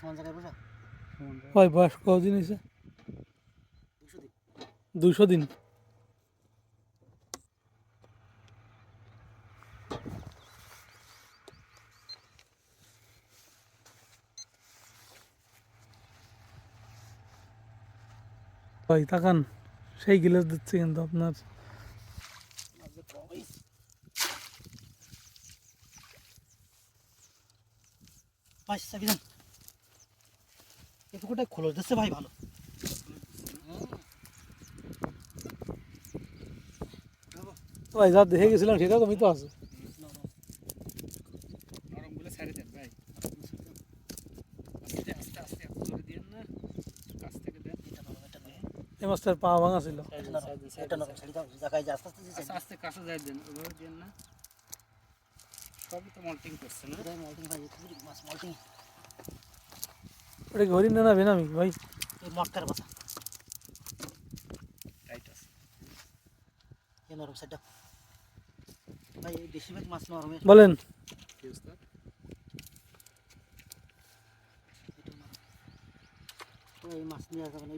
সমান জায়গায় বসা হয় বয়স কতদিন হয়েছে? 200 দিন। ভাই তাকান, সেই গিলাস দিচ্ছে কিন্তু আপনার। ভাই সাবিদান এই পুকুরটা খোলো দিচ্ছে ভাই ভালো। ভাই যা দেখে গেছিলাম সেরকমই তো আছে। নরমগুলো ছেড়ে দেন ভাই, আস্তে আস্তে আস্তে এত জোরে দিয়েন না, কাছ থেকে দেন। এই মাছটার পা ভাঙা ছিল। এটা নরম ছেড়ে দাও জায়গায় যে আস্তে আস্তে আস্তে আস্তে কাছে যাই দেন, ওভাবে দেন না। সবই তো মল্টিং করছে না। মল্টিং ভাই মাছ মল্টিং ওটা কি হরিণ না বেনামি ভাই? এই মটকার বাসা টাইট আছে। এই নরম সাইডটা ভাই বেশিরভাগ মাছ নরম। বলেন। কি অবস্থা? এই মাছ নিয়ে যাবেন